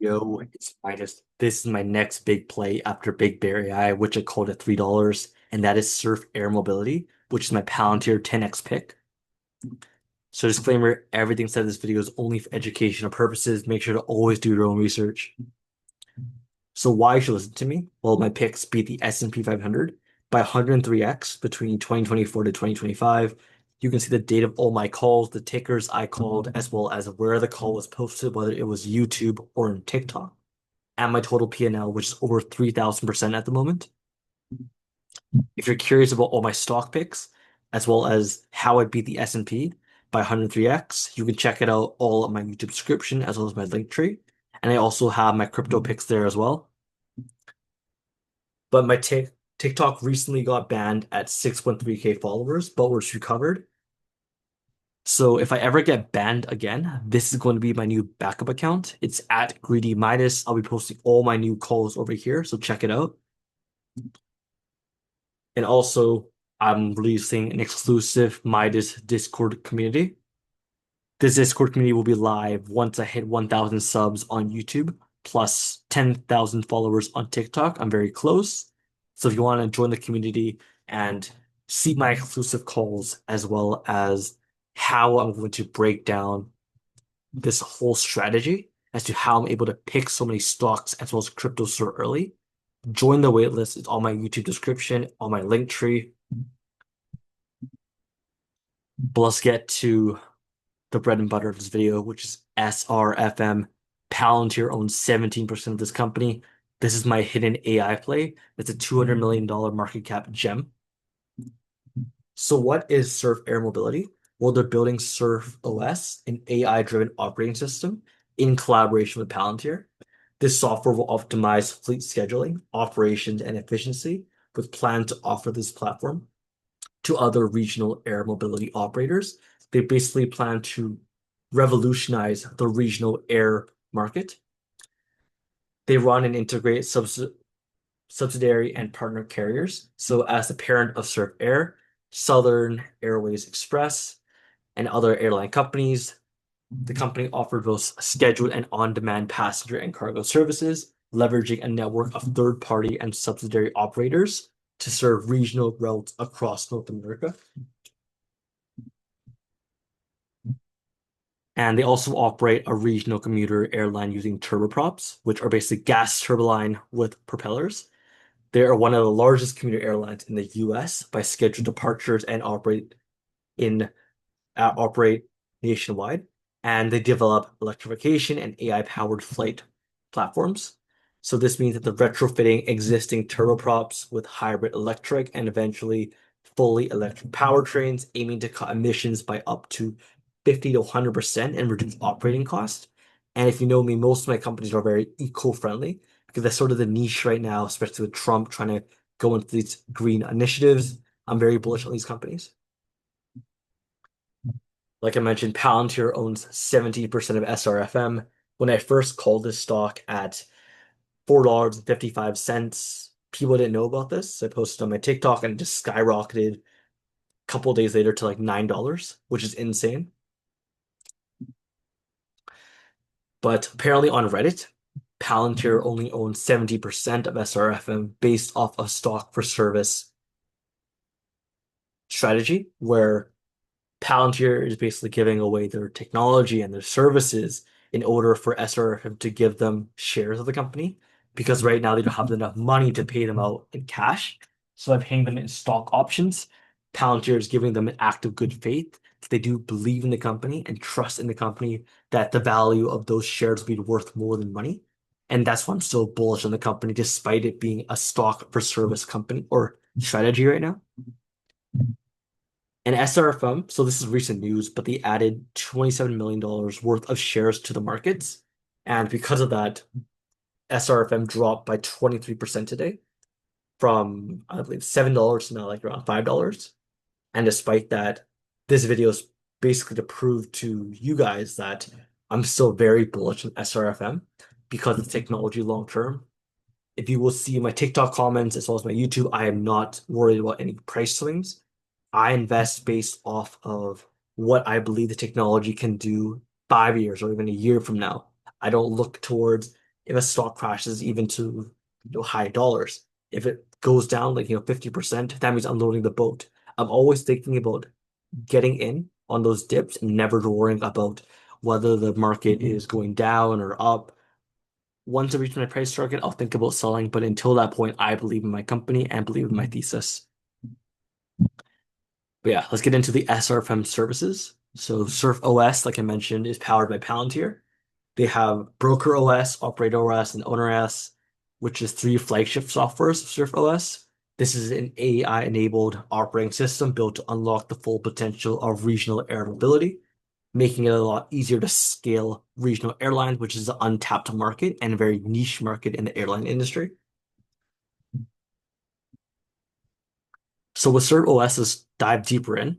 Yo, it's minus. This is my next big play after BigBear.ai, which I called at $3, and that is Surf Air Mobility, which is my Palantir 10x pick. So disclaimer, everything said in this video is only for educational purposes. Make sure to always do your own research. So why you should listen to me? Well, my picks beat the S&P 500 by 103x between 2024 to 2025. You can see the date of all my calls, the tickers I called, as well as where the call was posted, whether it was YouTube or in TikTok, and my total P&L, which is over 3,000% at the moment. If you're curious about all my stock picks, as well as how I beat the S&P by 103x, you can check it out all on my YouTube description, as well as my link tree. And I also have my crypto picks there as well. But my TikTok recently got banned at 6.3K followers, but was recovered. So if I ever get banned again, this is going to be my new backup account. It's at Greedy Midas. I'll be posting all my new calls over here, so check it out. And also, I'm releasing an exclusive Midas Discord community. This Discord community will be live once I hit 1,000 subs on YouTube, plus 10,000 followers on TikTok. I'm very close. So if you want to join the community and see my exclusive calls, as well as how I'm going to break down this whole strategy as to how I'm able to pick so many stocks as well as crypto so early, join the waitlist. It's on my YouTube description, on my link tree. But let's get to the bread and butter of this video, which is SRFM. Palantir owns 17% of this company. This is my hidden AI play. It's a $200 million market cap gem. So what is Surf Air Mobility? Well, they're building Surf OS, an AI-driven operating system in collaboration with Palantir. This software will optimize fleet scheduling, operations, and efficiency with plan to offer this platform to other regional air mobility operators. They basically plan to revolutionize the regional air market. They run and integrate subsidiary and partner carriers. So as the parent of Surf Air, Southern Airways Express, and other airline companies, the company offered both scheduled and on-demand passenger and cargo services, leveraging a network of third-party and subsidiary operators to serve regional routes across North America. And they also operate a regional commuter airline using turboprops, which are basically gas turbine with propellers. They are one of the largest commuter airlines in the US by scheduled departures and operate nationwide. And they develop electrification and AI-powered flight platforms. So this means that they're retrofitting existing turboprops with hybrid electric and eventually fully electric powertrains, aiming to cut emissions by up to 50 to 100% and reduce operating costs. And if you know me, most of my companies are very eco-friendly because that's sort of the niche right now, especially with Trump trying to go into these green initiatives. I'm very bullish on these companies. Like I mentioned, Palantir owns 70% of SRFM. When I first called this stock at $4.55, people didn't know about this. So I posted on my TikTok and it just skyrocketed a couple days later to like $9, which is insane. But apparently on Reddit, Palantir only owns 70% of SRFM based off a stock for service strategy, where Palantir is basically giving away their technology and their services in order for SRFM to give them shares of the company, because right now they don't have enough money to pay them out in cash. So by paying them in stock options, Palantir is giving them an act of good faith that they do believe in the company and trust in the company, that the value of those shares will be worth more than money. And that's why I'm still bullish on the company, despite it being a stock for service company or strategy right now. And SRFM, so this is recent news, but they added $27 million worth of shares to the markets. And because of that, SRFM dropped by 23% today from, I believe, $7 to now like around $5. And despite that, this video is basically to prove to you guys that I'm still very bullish on SRFM because of technology long term. If you will see my TikTok comments as well as my YouTube, I am not worried about any price swings. I invest based off of what I believe the technology can do 5 years or even a year from now. I don't look towards if a stock crashes even to high dollars. If it goes down like 50%, that means unloading the boat. I'm always thinking about getting in on those dips and never worrying about whether the market is going down or up. Once I reach my price target, I'll think about selling. But until that point, I believe in my company and believe in my thesis. But yeah, let's get into the SRFM services. So Surf OS, like I mentioned, is powered by Palantir. They have Broker OS, Operator OS, and Owner OS, which is three flagship softwares of Surf OS. This is an AI-enabled operating system built to unlock the full potential of regional air mobility, making it a lot easier to scale regional airlines, which is an untapped market and a very niche market in the airline industry. So with Surf OS, let's dive deeper in.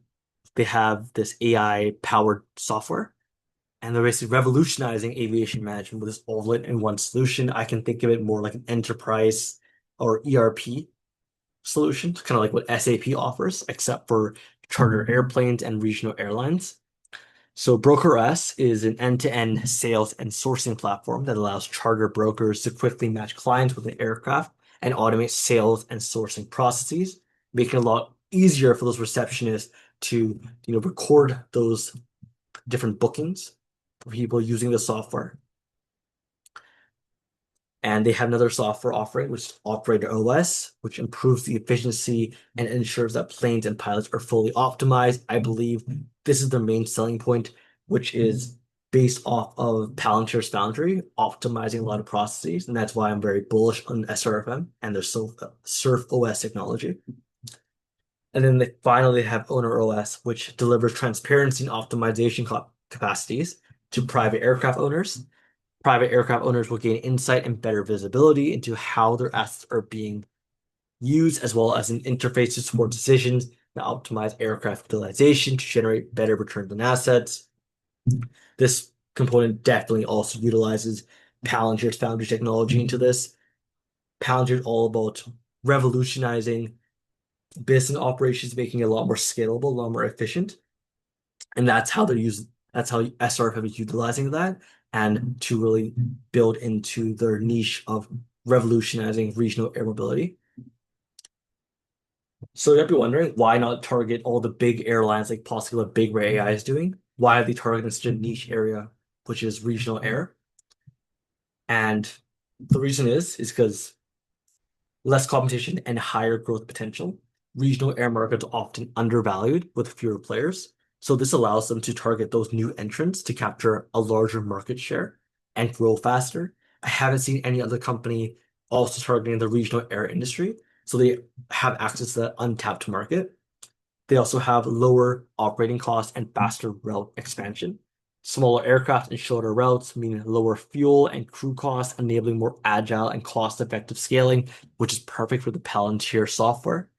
They have this AI-powered software and they're basically revolutionizing aviation management with this all in one solution. I can think of it more like an enterprise or ERP solution, kind of like what SAP offers, except for charter airplanes and regional airlines. So BrokerOS is an end-to-end sales and sourcing platform that allows charter brokers to quickly match clients with an aircraft and automate sales and sourcing processes, making it a lot easier for those receptionists to, record those different bookings for people using the software. And they have another software offering, which is Operator OS, which improves the efficiency and ensures that planes and pilots are fully optimized. I believe this is their main selling point, which is based off of Palantir's Foundry, optimizing a lot of processes. And that's why I'm very bullish on SRFM and their Surf OS technology. And then they finally have Owner OS, which delivers transparency and optimization capacities to private aircraft owners. Private aircraft owners will gain insight and better visibility into how their assets are being used, as well as an interface to support decisions that optimize aircraft utilization to generate better returns on assets. This component definitely also utilizes Palantir's Foundry technology into this. Palantir is all about revolutionizing business operations, making it a lot more scalable, a lot more efficient. And that's how SRFM is utilizing that and to really build into their niche of revolutionizing regional air mobility. So you'll be wondering, why not target all the big airlines like possibly what BigBear.ai is doing? Why are they targeting such a niche area, which is regional air? And the reason is because less competition and higher growth potential. Regional air markets are often undervalued with fewer players. So this allows them to target those new entrants to capture a larger market share and grow faster. I haven't seen any other company also targeting the regional air industry. So they have access to that untapped market. They also have lower operating costs and faster route expansion. Smaller aircraft and shorter routes mean lower fuel and crew costs, enabling more agile and cost-effective scaling, which is perfect for the Palantir software.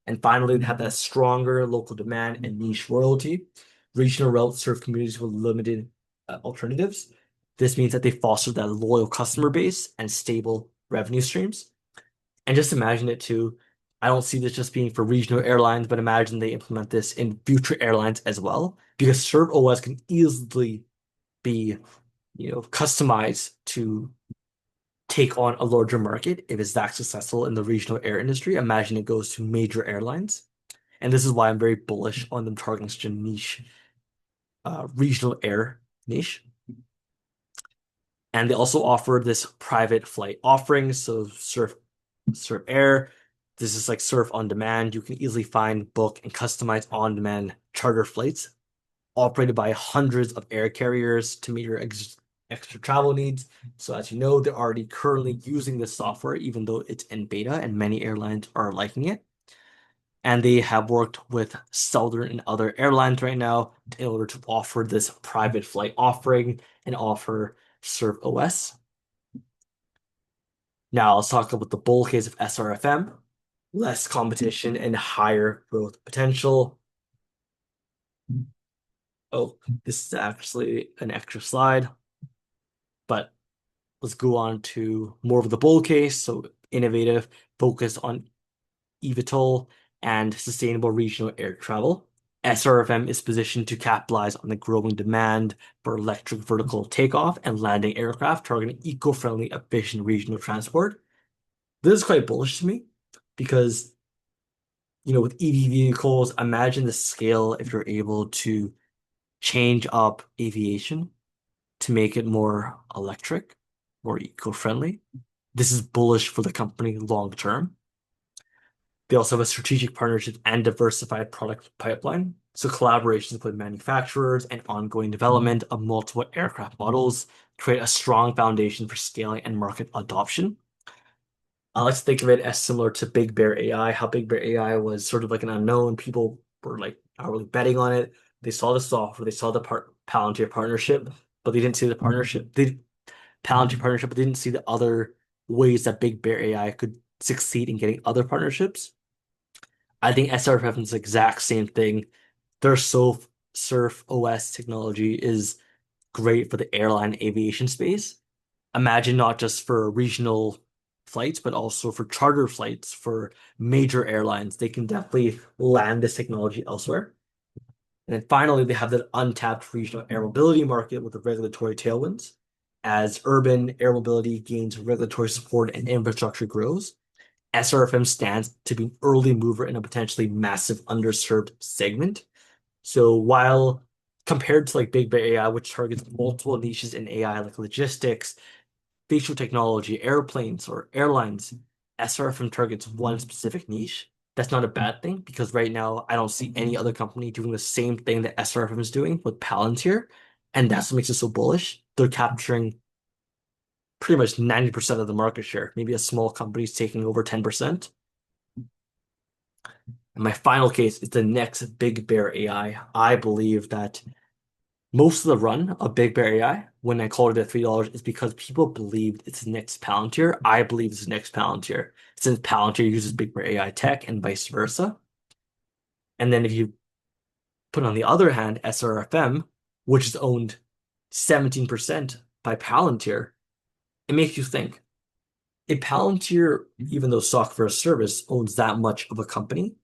And finally, they have that stronger local demand and niche royalty. Regional routes serve communities with limited alternatives. This means that they foster that loyal customer base and stable revenue streams. And just imagine it too. I don't see this just being for regional airlines, but imagine they implement this in future airlines as well, because Serve OS can easily be, customized to take on a larger market if it's that successful in the regional air industry. Imagine it goes to major airlines. And this is why I'm very bullish on them targeting such a niche, regional air niche. And they also offer this private flight offering. So Surf Air, this is like Surf on demand. You can easily find, book, and customize on-demand charter flights operated by hundreds of air carriers to meet your extra travel needs. So as you know, they're already currently using this software, even though it's in beta and many airlines are liking it. And they have worked with Southern and other airlines right now in order to offer this private flight offering and offer Surf OS. Now let's talk about the bull case of SRFM. Less competition and higher growth potential. Oh, this is actually an extra slide, but let's go on to more of the bull case. So innovative, focused on eVTOL and sustainable regional air travel. SRFM is positioned to capitalize on the growing demand for electric vertical takeoff and landing aircraft targeting eco-friendly, efficient regional transport. This is quite bullish to me because, with EV vehicles, imagine the scale if you're able to change up aviation to make it more electric, more eco-friendly. This is bullish for the company long term. They also have a strategic partnership and diversified product pipeline. So collaborations with manufacturers and ongoing development of multiple aircraft models create a strong foundation for scaling and market adoption. I like to think of it as similar to BigBear.ai, how BigBear.ai was sort of like an unknown. People were like not really betting on it. They saw the software, they saw the Palantir partnership, but they didn't see the partnership. They Palantir partnership, but they didn't see the other ways that BigBear.ai could succeed in getting other partnerships. I think SRFM is the exact same thing. Their Surf OS technology is great for the airline aviation space. Imagine not just for regional flights, but also for charter flights for major airlines. They can definitely land this technology elsewhere. And then finally, they have that untapped regional air mobility market with the regulatory tailwinds. As urban air mobility gains regulatory support and infrastructure grows, SRFM stands to be an early mover in a potentially massive underserved segment. So while compared to like BigBear.ai, which targets multiple niches in AI like logistics, facial technology, airplanes, or airlines, SRFM targets one specific niche. That's not a bad thing because right now I don't see any other company doing the same thing that SRFM is doing with Palantir, and that's what makes it so bullish. They're capturing pretty much 90% of the market share. Maybe a small company is taking over 10%. And my final case is the next BigBear.ai. I believe that most of the run of BigBear.ai, when I called it at $3, is because people believed it's the next Palantir. I believe it's the next Palantir, since Palantir uses BigBear.ai tech and vice versa. And then if you put on the other hand, SRFM, which is owned 17% by Palantir, it makes you think. If Palantir, even though software as a service, owns that much of a company,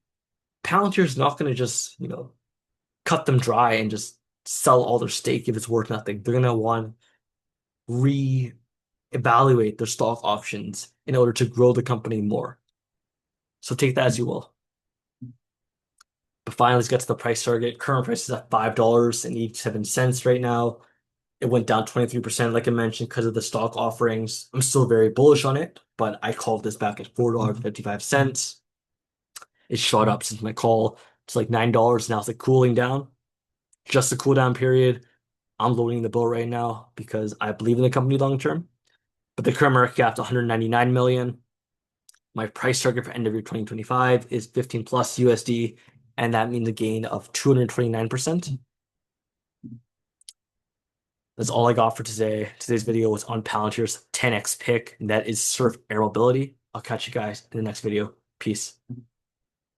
Palantir is not going to just, cut them dry and just sell all their stake if it's worth nothing. They're going to want to re-evaluate their stock options in order to grow the company more. So take that as you will. But finally, let's get to the price target. Current price is at $5.87 right now. It went down 23%, like I mentioned, because of the stock offerings. I'm still very bullish on it, but I called this back at $4.55. It shot up since my call. It's like $9. Now it's like cooling down. Just a cool down period. I'm loading the bill right now because I believe in the company long term. But the current market cap is 199 million. My price target for end of year 2025 is 15 plus USD, and that means a gain of 229%. That's all I got for today. Today's video was on Palantir's 10x pick, and that is Surf Air Mobility. I'll catch you guys in the next video. Peace.